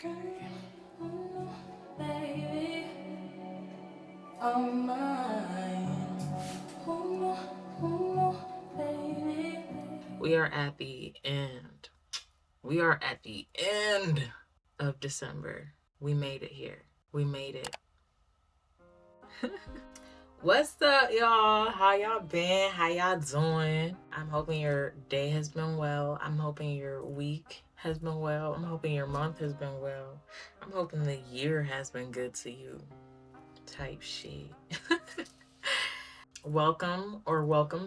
Girl, oh no, baby, I'm mine. Oh no, baby. We are at the end. We are at the end of December. We made it here. We made it. What's up, y'all? How y'all been? How y'all doing? I'm hoping your day has been well. I'm hoping your week has been well. I'm hoping your month has been well. I'm hoping the year has been good to you. Type shit. Welcome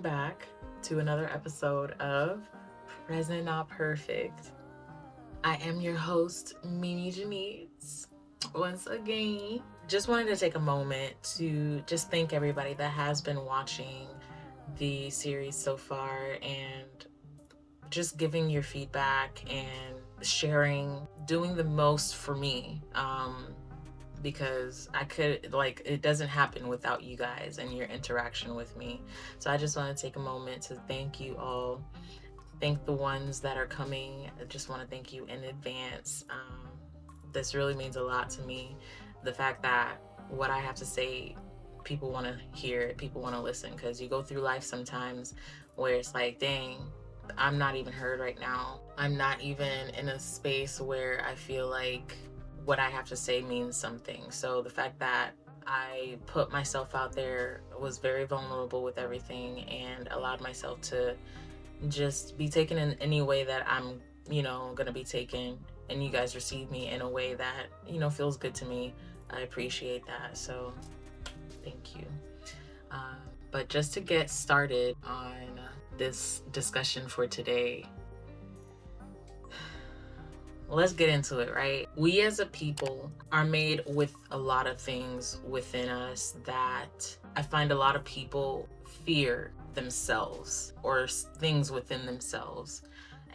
back to another episode of Present Not Perfect. I am your host, Mimi Janice. Once again, just wanted to take a moment to just thank everybody that has been watching the series so far and just giving your feedback and sharing, doing the most for me. Because it doesn't happen without you guys and your interaction with me. So I just want to take a moment to thank you all. Thank the ones that are coming. I just want to thank you in advance. This really means a lot to me. The fact that what I have to say, people want to hear it, people want to listen, because you go through life sometimes where it's like, dang, I'm not even heard right now. I'm not even in a space where I feel like what I have to say means something. So the fact that I put myself out there, was very vulnerable with everything, and allowed myself to just be taken in any way that I'm, gonna be taken, and you guys receive me in a way that, feels good to me. I appreciate that. So thank you. But just to get started on this discussion for today, let's get into it, right? We as a people are made with a lot of things within us that I find a lot of people fear themselves or things within themselves.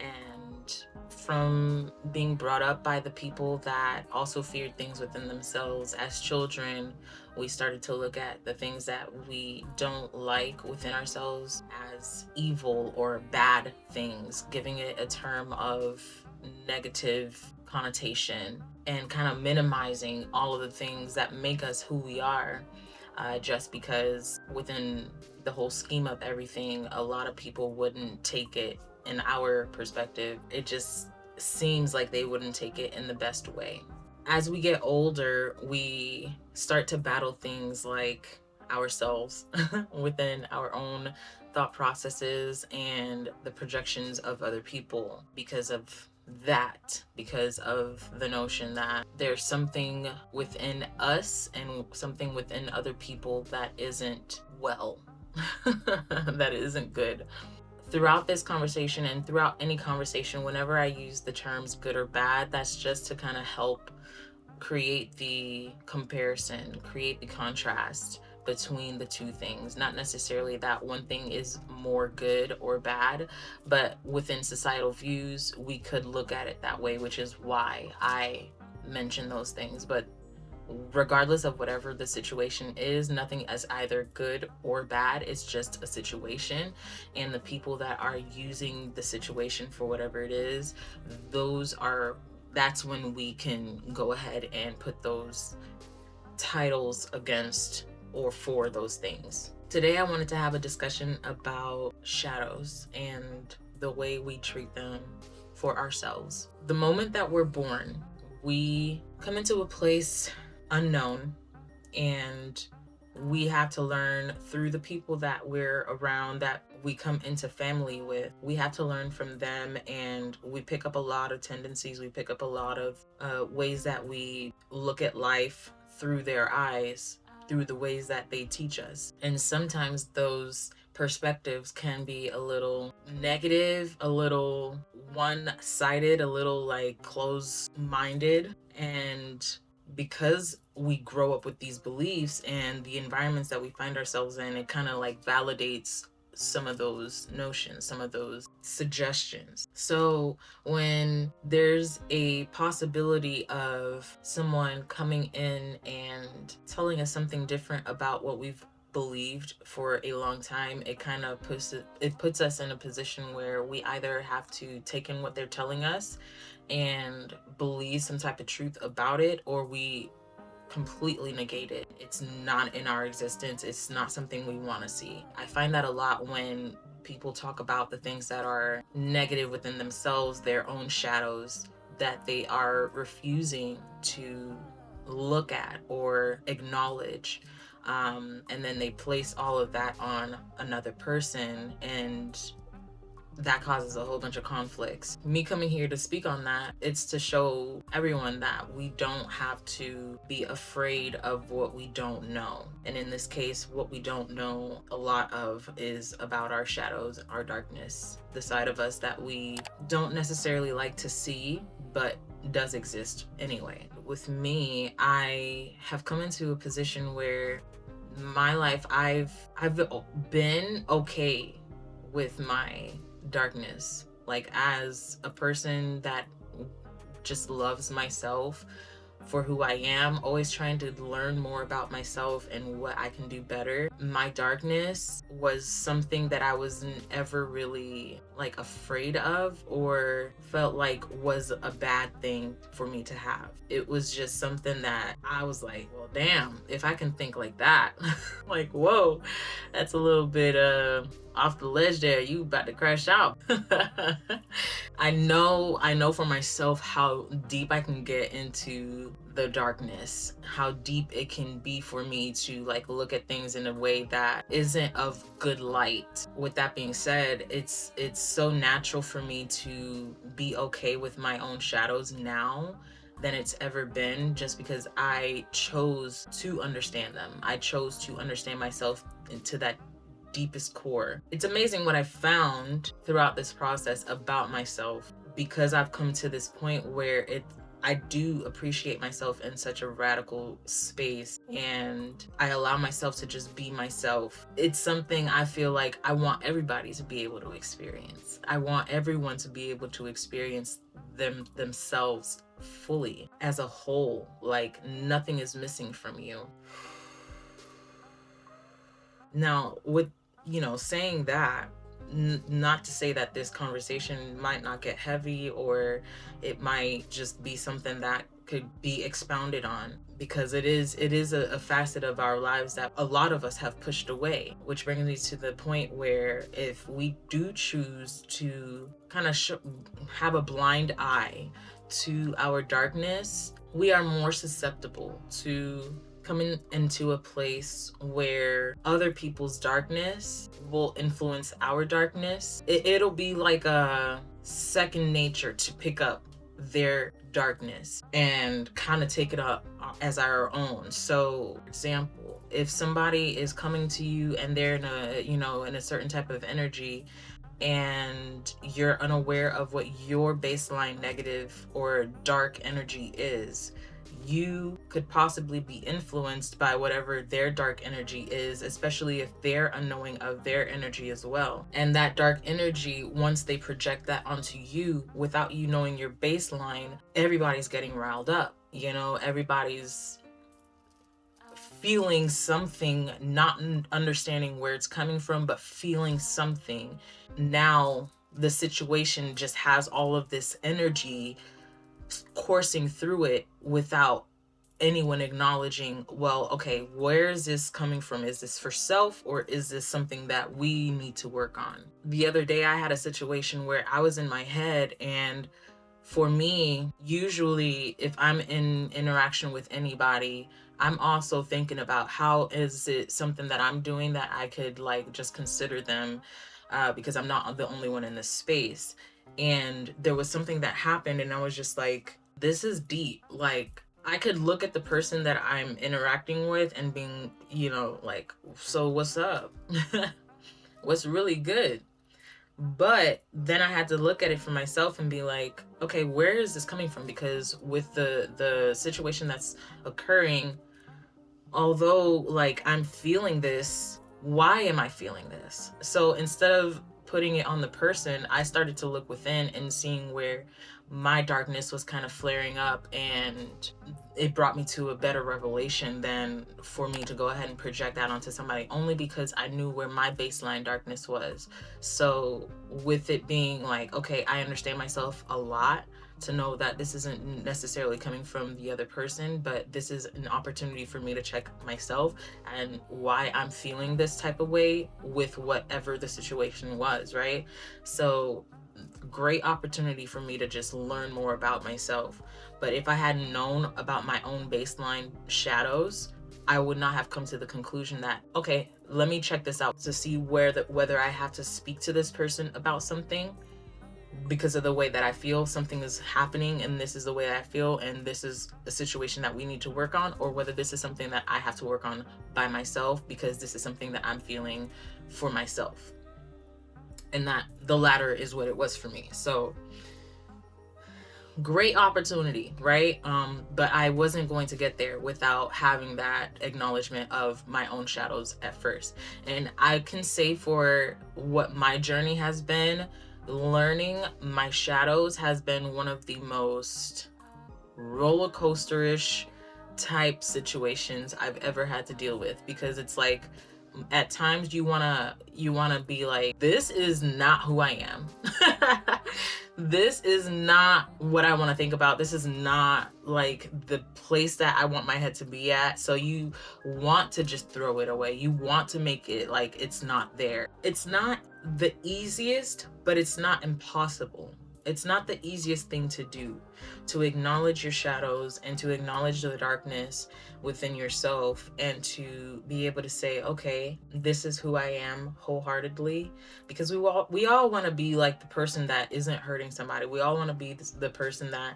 And from being brought up by the people that also feared things within themselves as children, we started to look at the things that we don't like within ourselves as evil or bad things, giving it a term of negative connotation and kind of minimizing all of the things that make us who we are, just because within the whole scheme of everything, a lot of people wouldn't take it. In our perspective, it just seems like they wouldn't take it in the best way. As we get older, we start to battle things like ourselves within our own thought processes and the projections of other people because of the notion that there's something within us and something within other people that isn't well, that isn't good. Throughout this conversation and throughout any conversation, whenever I use the terms good or bad, that's just to kind of help create the comparison, create the contrast between the two things. Not necessarily that one thing is more good or bad, but within societal views, we could look at it that way, which is why I mention those things. But regardless of whatever the situation is, nothing is either good or bad. It's just a situation, and the people that are using the situation for whatever it is, that's when we can go ahead and put those titles against or for those things. Today I wanted to have a discussion about shadows and the way we treat them for ourselves. The moment that we're born, we come into a place unknown, and we have to learn through the people that we're around, that we come into family with. We have to learn from them, and we pick up a lot of tendencies. We pick up a lot of ways that we look at life through their eyes, through the ways that they teach us. And sometimes those perspectives can be a little negative, a little one-sided, a little like closed-minded. And because we grow up with these beliefs and the environments that we find ourselves in, it kind of like validates some of those notions, some of those suggestions. So when there's a possibility of someone coming in and telling us something different about what we've believed for a long time, it kind of puts us in a position where we either have to take in what they're telling us and believe some type of truth about it, or we completely negate it. It's not in our existence. It's not something we want to see. I find that a lot when people talk about the things that are negative within themselves, their own shadows, that they are refusing to look at or acknowledge. And then they place all of that on another person, and that causes a whole bunch of conflicts. Me coming here to speak on that, it's to show everyone that we don't have to be afraid of what we don't know. And in this case, what we don't know a lot of is about our shadows, our darkness, the side of us that we don't necessarily like to see, but does exist anyway. With me, I have come into a position where my life, I've been okay with my darkness. Like, as a person that just loves myself for who I am, always trying to learn more about myself and what I can do better. My darkness was something that I wasn't ever really like afraid of or felt like was a bad thing for me to have. It was just something that I was like, well, damn, if I can think like that, like, whoa, that's a little bit off the ledge there. You about to crash out. I know for myself how deep I can get into the darkness, how deep it can be for me to like look at things in a way that isn't of good light. With that being said, it's so natural for me to be okay with my own shadows now than it's ever been, just because I chose to understand them. I chose to understand myself to that deepest core. It's amazing what I found throughout this process about myself, because I've come to this point where I do appreciate myself in such a radical space, and I allow myself to just be myself. It's something I feel like I want everybody to be able to experience. I want everyone to be able to experience themselves fully as a whole. Like, nothing is missing from you. Now, with, saying that, not to say that this conversation might not get heavy, or it might just be something that could be expounded on, because it is a facet of our lives that a lot of us have pushed away, which brings me to the point where if we do choose to kind of have a blind eye to our darkness, we are more susceptible to coming into a place where other people's darkness will influence our darkness. It'll be like a second nature to pick up their darkness and kind of take it up as our own. So, for example, if somebody is coming to you and they're in a certain type of energy, and you're unaware of what your baseline negative or dark energy is, you could possibly be influenced by whatever their dark energy is, especially if they're unknowing of their energy as well. And that dark energy, once they project that onto you without you knowing your baseline, everybody's getting riled up. Everybody's feeling something, not understanding where it's coming from, but feeling something. Now the situation just has all of this energy coursing through it without anyone acknowledging, well, okay, where is this coming from? Is this for self, or is this something that we need to work on? The other day I had a situation where I was in my head, and for me, usually if I'm in interaction with anybody, I'm also thinking about how is it something that I'm doing that I could like just consider them, because I'm not the only one in this space. And there was something that happened, and I was just like, this is deep. Like, I could look at the person that I'm interacting with and being, like, so what's up? What's really good? But then I had to look at it for myself and be like, okay, where is this coming from? Because with the situation that's occurring, although like I'm feeling this, why am I feeling this? So instead of putting it on the person, I started to look within and seeing where my darkness was kind of flaring up, and it brought me to a better revelation than for me to go ahead and project that onto somebody, only because I knew where my baseline darkness was. So with it being like, okay, I understand myself a lot to know that this isn't necessarily coming from the other person, but this is an opportunity for me to check myself and why I'm feeling this type of way with whatever the situation was, right? So great opportunity for me to just learn more about myself. But if I hadn't known about my own baseline shadows, I would not have come to the conclusion that, okay, let me check this out to see whether I have to speak to this person about something because of the way that I feel something is happening, and this is the way that I feel, and this is a situation that we need to work on, or whether this is something that I have to work on by myself because this is something that I'm feeling for myself. And that the latter is what it was for me. So great opportunity, right? But I wasn't going to get there without having that acknowledgement of my own shadows at first. And I can say for what my journey has been, learning my shadows has been one of the most roller coasterish type situations I've ever had to deal with, because it's like at times you wanna be like, this is not who I am. This is not what I want to think about. This is not like the place that I want my head to be at. So you want to just throw it away. You want to make it like it's not there. It's not the easiest, but it's not impossible. It's not the easiest thing to do, to acknowledge your shadows and to acknowledge the darkness within yourself, and to be able to say, okay, this is who I am wholeheartedly. Because we all want to be like the person that isn't hurting somebody. We all want to be the person that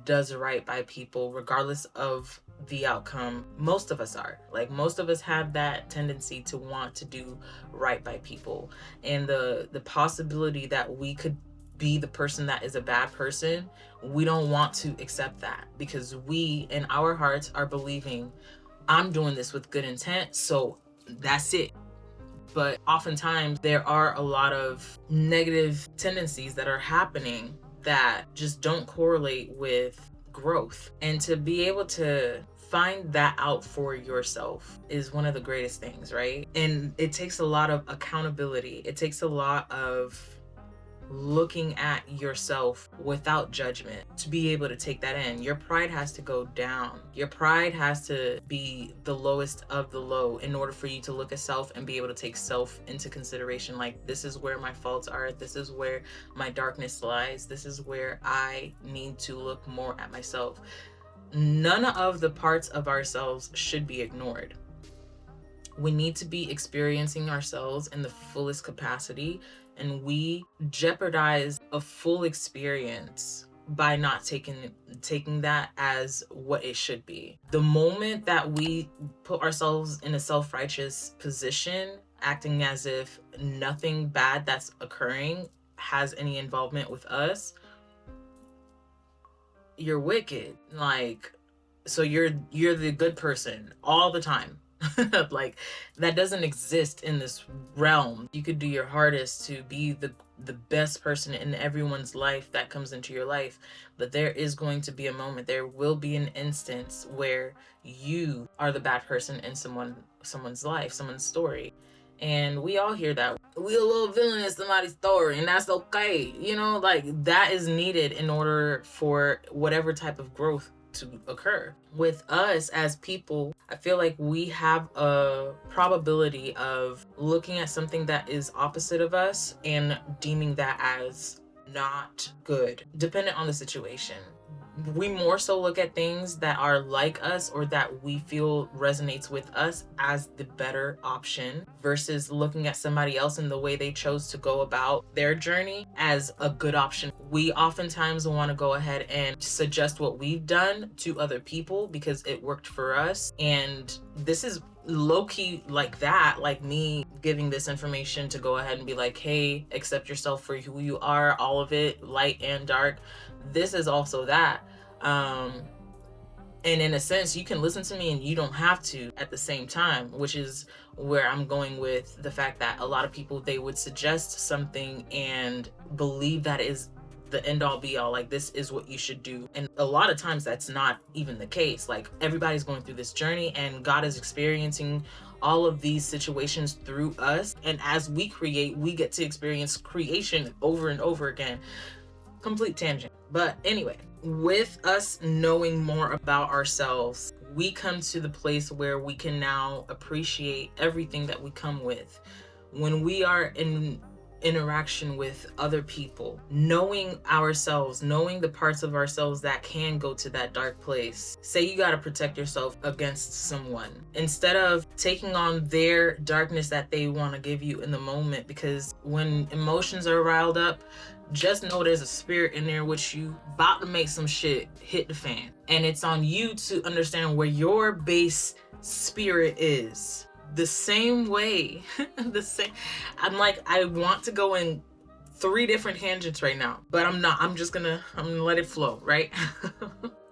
does right by people regardless of the outcome. Most of us are like, most of us have that tendency to want to do right by people, and the possibility that we could be the person that is a bad person, we don't want to accept that, because we in our hearts are believing, I'm doing this with good intent, so that's it. But oftentimes there are a lot of negative tendencies that are happening that just don't correlate with growth. And to be able to find that out for yourself is one of the greatest things, right? And it takes a lot of accountability. It takes a lot of looking at yourself without judgment to be able to take that in. Your pride has to go down. Your pride has to be the lowest of the low in order for you to look at self and be able to take self into consideration. Like, this is where my faults are. This is where my darkness lies. This is where I need to look more at myself. None of the parts of ourselves should be ignored. We need to be experiencing ourselves in the fullest capacity, and we jeopardize a full experience by not taking that as what it should be. The moment that we put ourselves in a self-righteous position, acting as if nothing bad that's occurring has any involvement with us, you're wicked. Like, so you're the good person all the time. Like, that doesn't exist in this realm. You could do your hardest to be the best person in everyone's life that comes into your life, but there is going to be a moment, there will be an instance where you are the bad person in someone's life, someone's story. And we all hear that. We a little villain in somebody's story, and that's okay. You know, like, that is needed in order for whatever type of growth to occur. With us as people, I feel like we have a probability of looking at something that is opposite of us and deeming that as not good, dependent on the situation. We more so look at things that are like us or that we feel resonates with us as the better option, versus looking at somebody else and the way they chose to go about their journey as a good option. We oftentimes want to go ahead and suggest what we've done to other people because it worked for us. And this is low-key like that, like me giving this information to go ahead and be like, hey, accept yourself for who you are, all of it, light and dark. This is also that. And in a sense, you can listen to me and you don't have to at the same time, which is where I'm going with the fact that a lot of people, they would suggest something and believe that is the end all be all, like this is what you should do. And a lot of times that's not even the case. Like, everybody's going through this journey and God is experiencing all of these situations through us. And as we create, we get to experience creation over and over again. Complete tangent. But anyway, with us knowing more about ourselves, we come to the place where we can now appreciate everything that we come with. When we are in interaction with other people, knowing ourselves, knowing the parts of ourselves that can go to that dark place. Say you got to protect yourself against someone, instead of taking on their darkness that they want to give you in the moment, because when emotions are riled up, just know there's a spirit in there with you about to make some shit hit the fan. And it's on you to understand where your base spirit is. The same way, I want to go in 3 different tangents right now, but I'm not. I'm gonna let it flow, right?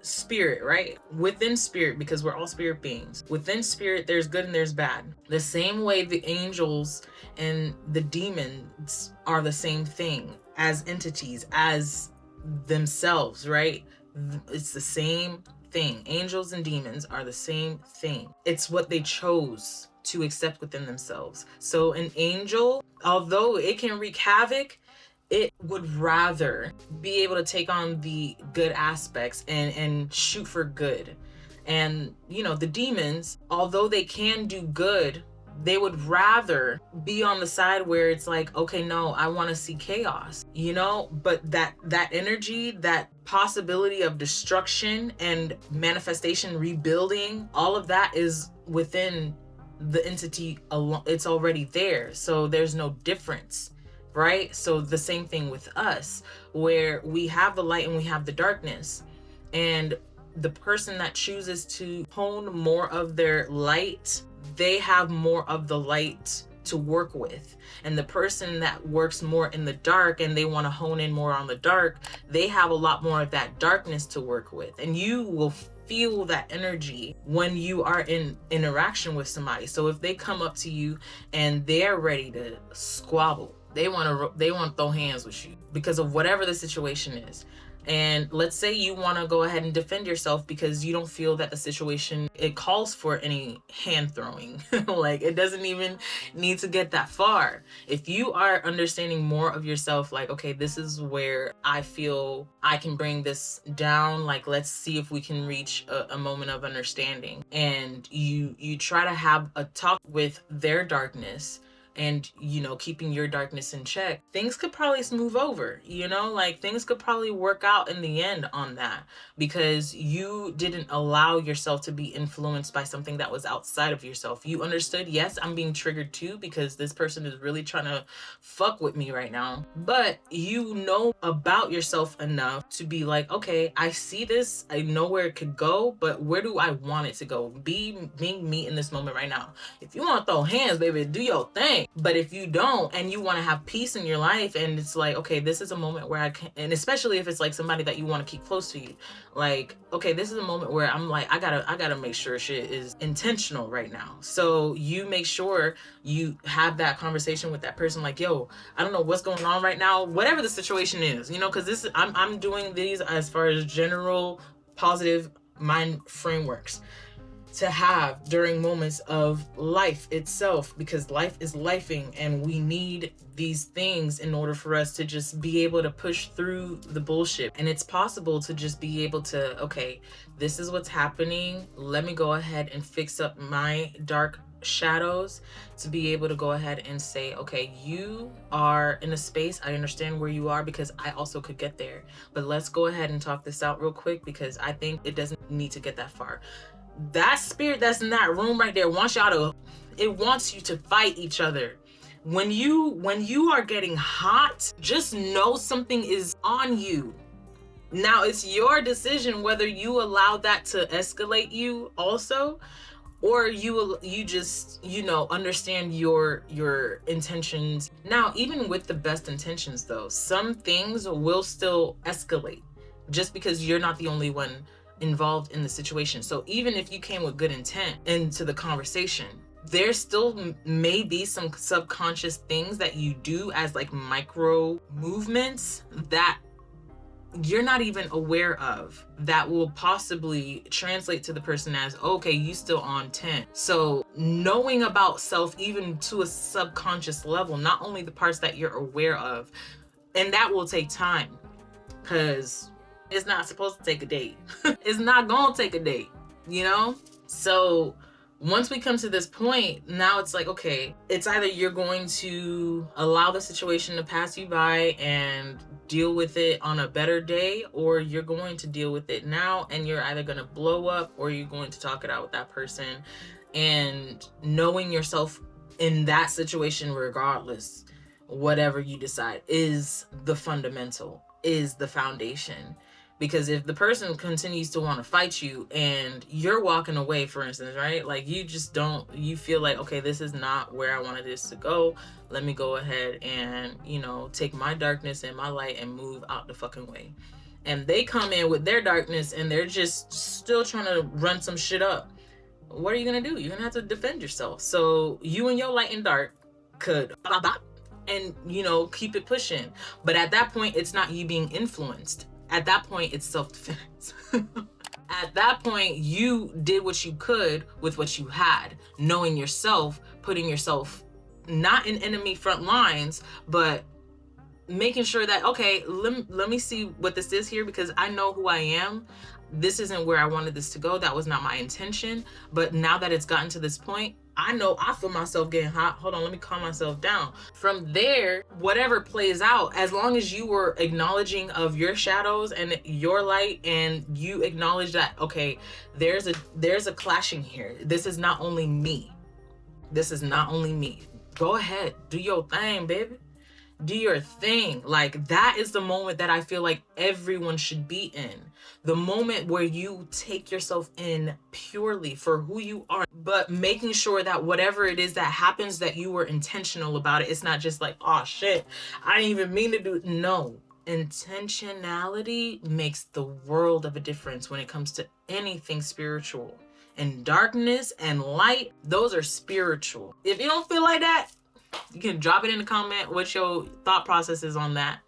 Spirit, right? Within spirit, because we're all spirit beings. Within spirit, there's good and there's bad. The same way the angels and the demons are the same thing as entities, as themselves, right? It's the same thing. Angels and demons are the same thing. It's what they chose to accept within themselves. So an angel, although it can wreak havoc, it would rather be able to take on the good aspects and shoot for good. And, the demons, although they can do good, they would rather be on the side where it's like, okay, no, I want to see chaos, but that energy, that possibility of destruction and manifestation, rebuilding, all of that is within the entity alone. It's already there. So there's no difference, right? So the same thing with us, where we have the light and we have the darkness. And the person that chooses to hone more of their light, they have more of the light to work with. And the person that works more in the dark and they want to hone in more on the dark, they have a lot more of that darkness to work with. And you will feel that energy when you are in interaction with somebody. So if they come up to you and they're ready to squabble, they want to throw hands with you because of whatever the situation is. And let's say you want to go ahead and defend yourself because you don't feel that the situation, it calls for any hand throwing. Like, it doesn't even need to get that far. If you are understanding more of yourself, like, okay, this is where I feel I can bring this down. Like, let's see if we can reach a moment of understanding. And you try to have a talk with their darkness, and keeping your darkness in check, things could probably smooth over, like things could probably work out in the end on that, because you didn't allow yourself to be influenced by something that was outside of yourself. You understood, yes, I'm being triggered too because this person is really trying to fuck with me right now, but you know about yourself enough to be like, okay, I see this, I know where it could go, but where do I want it to go? Being me in this moment right now. If you want to throw hands, baby, do your thing. But if you don't, and you want to have peace in your life, and it's like, okay, this is a moment where I can, and especially if it's like somebody that you want to keep close to you, like, okay, this is a moment where I'm like, I gotta make sure shit is intentional right now. So you make sure you have that conversation with that person, like, yo, I don't know what's going on right now, whatever the situation is, because this is, I'm doing these as far as general positive mind frameworks to have during moments of life itself, because life is lifing and we need these things in order for us to just be able to push through the bullshit. And it's possible to just be able to, okay, this is what's happening, let me go ahead and fix up my dark shadows, to be able to go ahead and say, okay, you are in a space, I understand where you are because I also could get there, but let's go ahead and talk this out real quick because I think it doesn't need to get that far. That spirit that's in that room right there wants it wants you to fight each other. When you are getting hot, just know something is on you. Now it's your decision whether you allow that to escalate you also, or you just understand your intentions. Now, even with the best intentions though, some things will still escalate just because you're not the only one involved in the situation. So even if you came with good intent into the conversation, there still may be some subconscious things that you do as like micro movements that you're not even aware of that will possibly translate to the person as, okay, you still on 10. So knowing about self, even to a subconscious level, not only the parts that you're aware of, and that will take time, because it's not supposed to take a date. It's not gonna take a date, you know? So once we come to this point, now it's like, okay, it's either you're going to allow the situation to pass you by and deal with it on a better day, or you're going to deal with it now and you're either going to blow up or you're going to talk it out with that person. And knowing yourself in that situation, regardless, whatever you decide, is the fundamental, is the foundation. Because if the person continues to want to fight you and you're walking away, for instance, right? Like you just don't, you feel like, okay, this is not where I wanted this to go. Let me go ahead and, you know, take my darkness and my light and move out the fucking way. And they come in with their darkness and they're just still trying to run some shit up. What are you going to do? You're going to have to defend yourself. So you and your light and dark could and, you know, keep it pushing. But at that point, it's not you being influenced. At that point, it's self-defense. At that point, you did what you could with what you had, knowing yourself, putting yourself not in enemy front lines, but making sure that, okay, let me see what this is here, because I know who I am. This isn't where I wanted this to go. That was not my intention. But now that it's gotten to this point, I know I feel myself getting hot. Hold on, let me calm myself down. From there, whatever plays out, as long as you were acknowledging of your shadows and your light, and you acknowledge that, okay, there's a clashing here. This is not only me. This is not only me. Go ahead, do your thing, baby. Do your thing. Like, that is the moment that I feel like everyone should be in. The moment where you take yourself in purely for who you are, but making sure that whatever it is that happens, that you were intentional about it. It's not just like, oh shit, I didn't even mean to do it. No. Intentionality makes the world of a difference when it comes to anything spiritual. And darkness and light, those are spiritual. If you don't feel like that, you can drop it in the comment what your thought process is on that.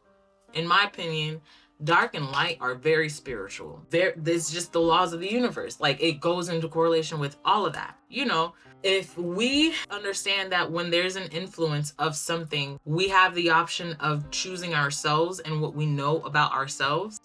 In my opinion, dark and light are very spiritual. There's just the laws of the universe. Like, it goes into correlation with all of that. You know, if we understand that when there's an influence of something, we have the option of choosing ourselves and what we know about ourselves.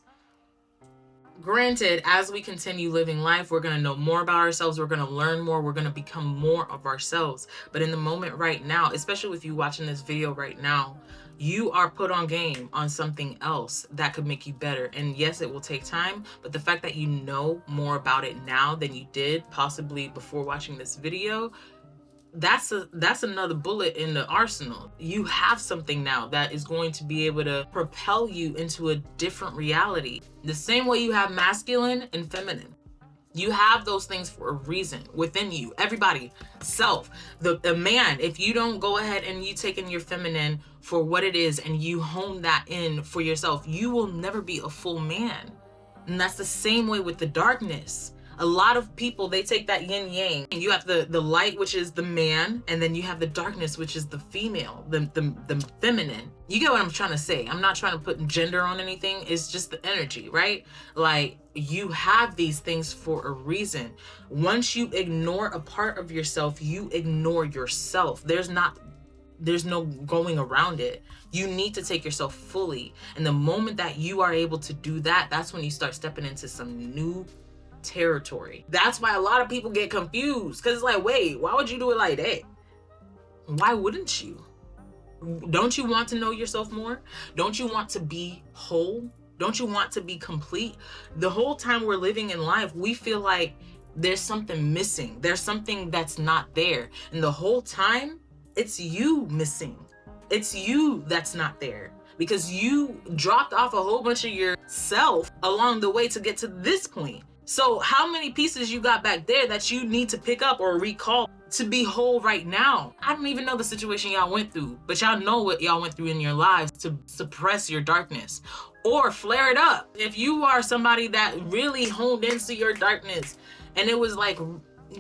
Granted, as we continue living life, we're going to know more about ourselves. We're going to learn more. We're going to become more of ourselves. But in the moment right now, especially with you watching this video right now, you are put on game on something else that could make you better. And yes, it will take time, but the fact that you know more about it now than you did possibly before watching this video, that's another bullet in the arsenal. You have something now that is going to be able to propel you into a different reality. The same way you have masculine and feminine. You have those things for a reason within you. Everybody, self, the man, if you don't go ahead and you take in your feminine for what it is and you hone that in for yourself, you will never be a full man. And that's the same way with the darkness. A lot of people, they take that yin yang, and you have the light, which is the man, and then you have the darkness, which is the female, the feminine. You get what I'm trying to say? I'm not trying to put gender on anything. It's just the energy, right? Like, you have these things for a reason. Once you ignore a part of yourself, you ignore yourself. There's no going around it. You need to take yourself fully. And the moment that you are able to do that, that's when you start stepping into some new territory. That's why a lot of people get confused, because it's like, wait, why would you do it like that? Why wouldn't you? Don't you want to know yourself more? Don't you want to be whole? Don't you want to be complete? The whole time we're living in life, we feel like there's something missing. There's something that's not there. And the whole time, it's you missing. It's you that's not there, because you dropped off a whole bunch of yourself along the way to get to this point. So how many pieces you got back there that you need to pick up or recall to be whole right now. I don't even know the situation y'all went through, but y'all know what y'all went through in your lives to suppress your darkness or flare it up. If you are somebody that really honed into your darkness and it was like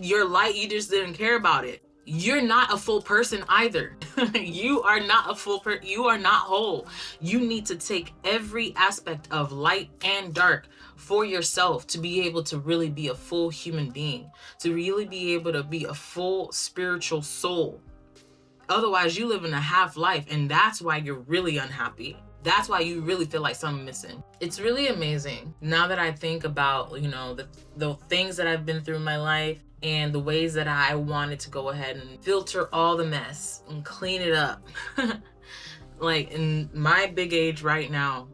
your light, you just didn't care about it, you're not a full person either. You are not a full person. You are not whole. You need to take every aspect of light and dark for yourself to be able to really be a full human being, to really be able to be a full spiritual soul. Otherwise, you live in a half life, and that's why you're really unhappy. That's why you really feel like something's missing. It's really amazing now that I think about, the things that I've been through in my life and the ways that I wanted to go ahead and filter all the mess and clean it up. Like in my big age right now,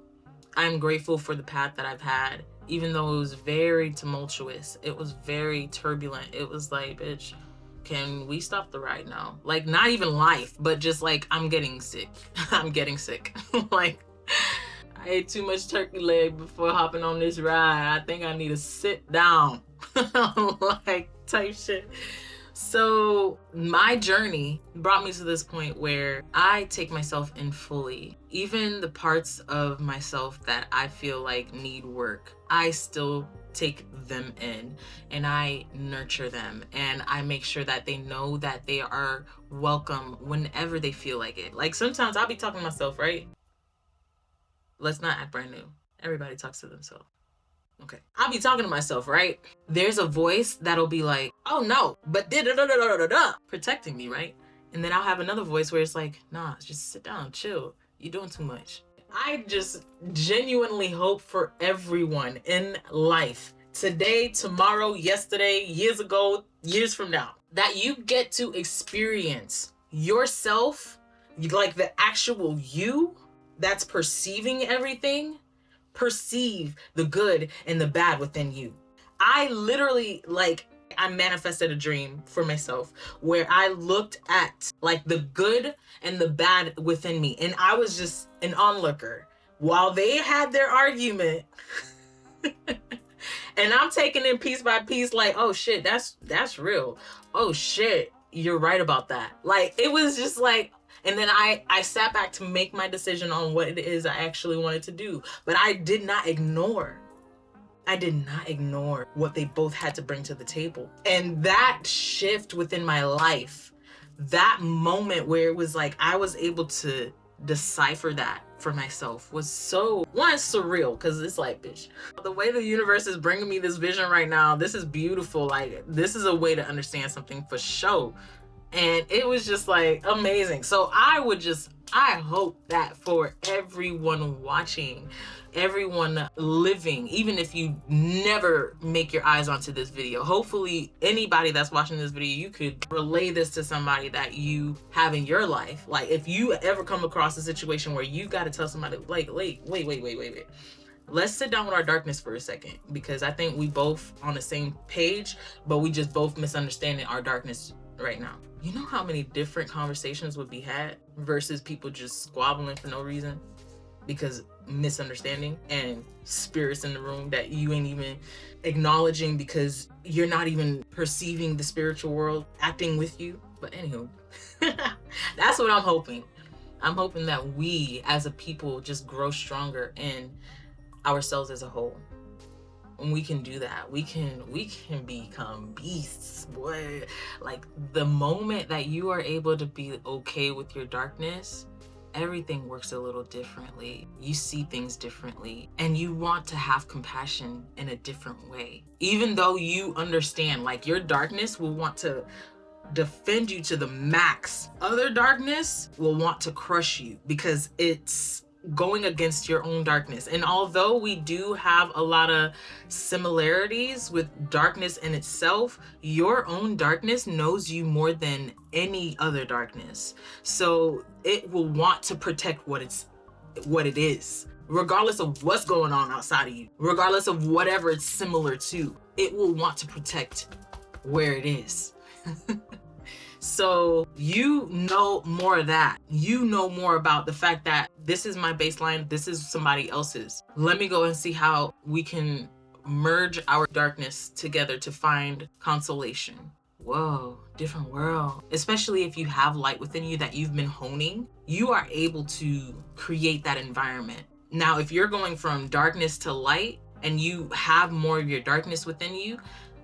I'm grateful for the path that I've had, even though it was very tumultuous. It was very turbulent. It was like, bitch, can we stop the ride now? Like, not even life, but just like, I'm getting sick. I'm getting sick. Like, I ate too much turkey leg before hopping on this ride. I think I need to sit down. Like, type shit. So my journey brought me to this point where I take myself in fully. Even the parts of myself that I feel like need work, I still take them in and I nurture them, and I make sure that they know that they are welcome whenever they feel like it. Like sometimes I'll be talking to myself, right? Let's not act brand new. Everybody talks to themselves. Okay. I'll be talking to myself, right? There's a voice that'll be like, oh no, but da-da-da-da-da-da-da, protecting me, right? And then I'll have another voice where it's like, nah, just sit down, chill. You're doing too much. I just genuinely hope for everyone in life, today, tomorrow, yesterday, years ago, years from now, that you get to experience yourself, like the actual you that's perceiving everything, perceive the good and the bad within you. I literally, I manifested a dream for myself where I looked at like the good and the bad within me, and I was just an onlooker while they had their argument. And I'm taking it piece by piece, like, oh shit, that's real. Oh shit, you're right about that. Like, it was just like, and then I sat back to make my decision on what it is I actually wanted to do. But I did not ignore what they both had to bring to the table. And that shift within my life, that moment where it was like I was able to decipher that for myself, was so, one, surreal, because it's like, bitch, the way the universe is bringing me this vision right now, this is beautiful. Like, this is a way to understand something for sure. And it was just like amazing. So I hope that for everyone watching, everyone living, even if you never make your eyes onto this video, hopefully anybody that's watching this video, you could relay this to somebody that you have in your life. Like, if you ever come across a situation where you got to tell somebody, like, wait. Let's sit down with our darkness for a second, because I think we both on the same page, but we just both misunderstanding our darkness right now. You know how many different conversations would be had versus people just squabbling for no reason because misunderstanding and spirits in the room that you ain't even acknowledging because you're not even perceiving the spiritual world acting with you. But anywho, that's what I'm hoping. I'm hoping that we as a people just grow stronger in ourselves as a whole. When we can do that, we can become beasts, boy. Like, the moment that you are able to be okay with your darkness, everything works a little differently. You see things differently, and you want to have compassion in a different way. Even though you understand, like, your darkness will want to defend you to the max. Other darkness will want to crush you because it's going against your own darkness. And although we do have a lot of similarities with darkness in itself, your own darkness knows you more than any other darkness. So it will want to protect what it is, regardless of what's going on outside of you, regardless of whatever it's similar to. It will want to protect where it is. So you know more of that. You know more about the fact that this is my baseline, this is somebody else's. Let me go and see how we can merge our darkness together to find consolation. whoa, different world. Especially if you have light within you that you've been honing, you are able to create that environment. Now, if you're going from darkness to light and you have more of your darkness within you,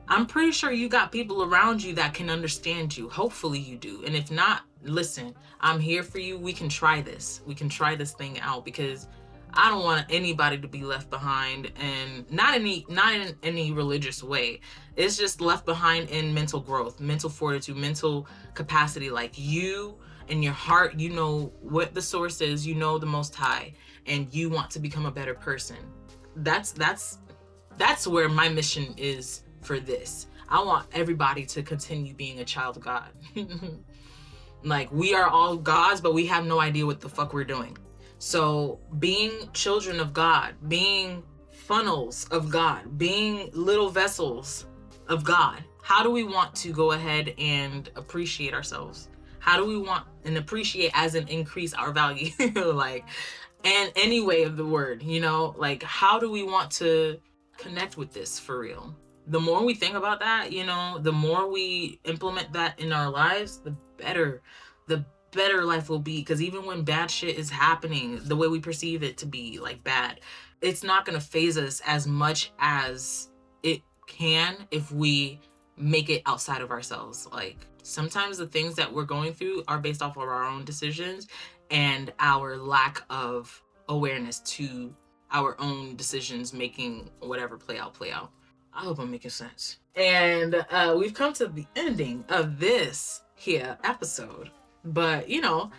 I'm pretty sure you got people around you that can understand you. Hopefully you do. And if not, listen, I'm here for you. We can try this. We can try this thing out, because I don't want anybody to be left behind, and not in any religious way. It's just left behind in mental growth, mental fortitude, mental capacity. Like, you in your heart, you know what the source is, you know the Most High, and you want to become a better person. That's where my mission is for this. I want everybody to continue being a child of God. Like, we are all gods, but we have no idea what the fuck we're doing. So being children of God, being funnels of God, being little vessels of God, how do we want to go ahead and appreciate ourselves? How do we want and appreciate as in increase our value? Like, and any way of the word, you know, like, how do we want to connect with this for real? The more we think about that, you know, the more we implement that in our lives, the better life will be. Because even when bad shit is happening, the way we perceive it to be like bad, it's not going to phase us as much as it can if we make it outside of ourselves. Like, sometimes the things that we're going through are based off of our own decisions and our lack of awareness to our own decisions, making whatever play out. I hope I'm making sense. And we've come to the ending of this here episode. But, you know,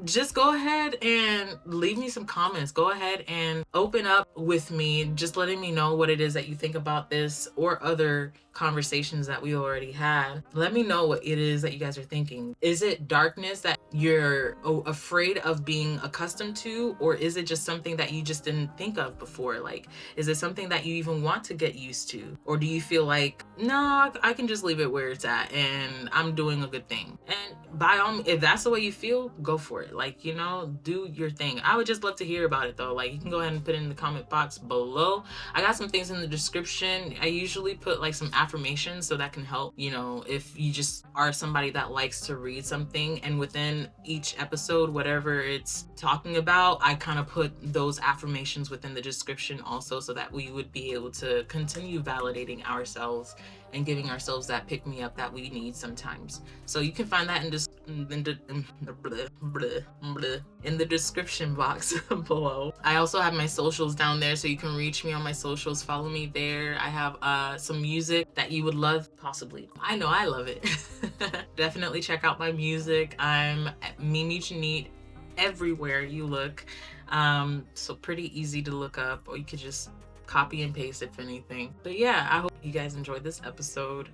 just go ahead and leave me some comments. Go ahead and open up with me, just letting me know what it is that you think about this or other conversations that we already had. Let me know what it is that you guys are thinking. Is it darkness that you're afraid of being accustomed to, or is it just something that you just didn't think of before? Like, is it something that you even want to get used to? Or do you feel like, no, I can just leave it where it's at and I'm doing a good thing? And by all means, if that's the way you feel, go for it. Like, you know, do your thing. I would just love to hear about it though. Like, you can go ahead and put it in the comment box below. I got some things in the description. I usually put like some affirmations, so that can help, you know, if you just are somebody that likes to read something, and within each episode, whatever it's talking about, I kind of put those affirmations within the description also, so that we would be able to continue validating ourselves and giving ourselves that pick me up that we need sometimes. So you can find that in the description box below. I also have my socials down there, so you can reach me on my socials. Follow me there. I have some music that you would love, possibly. I know I love it. Definitely check out my music. I'm at Mimi Janit everywhere you look. So pretty easy to look up, or you could just copy and paste if anything. But yeah, I hope you guys enjoyed this episode.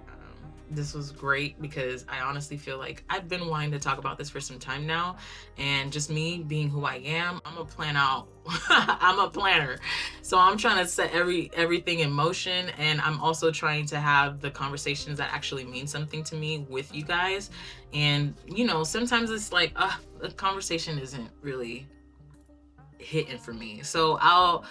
This was great because I honestly feel like I've been wanting to talk about this for some time now, and just me being who I am, I'm a plan out. I'm a planner, so I'm trying to set everything in motion, and I'm also trying to have the conversations that actually mean something to me with you guys. And you know, sometimes it's like the conversation isn't really hitting for me, so I'll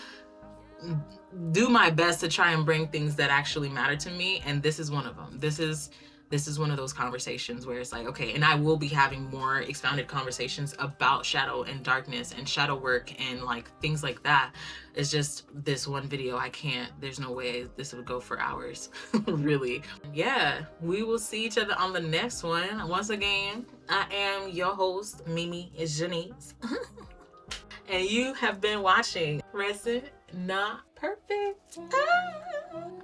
do my best to try and bring things that actually matter to me, and this is one of them. This is one of those conversations where it's like, okay, and I will be having more expounded conversations about shadow and darkness and shadow work and like things like that. It's just this one video, I can't, there's no way this would go for hours. Really. Yeah, we will see each other on the next one. Once again, I am your host, Mimi Janice. And you have been watching Present Not Perfect.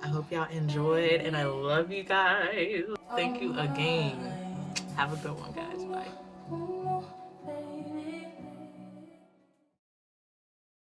I hope y'all enjoyed, and I love you guys. Thank you again. Have a good one, guys. Bye.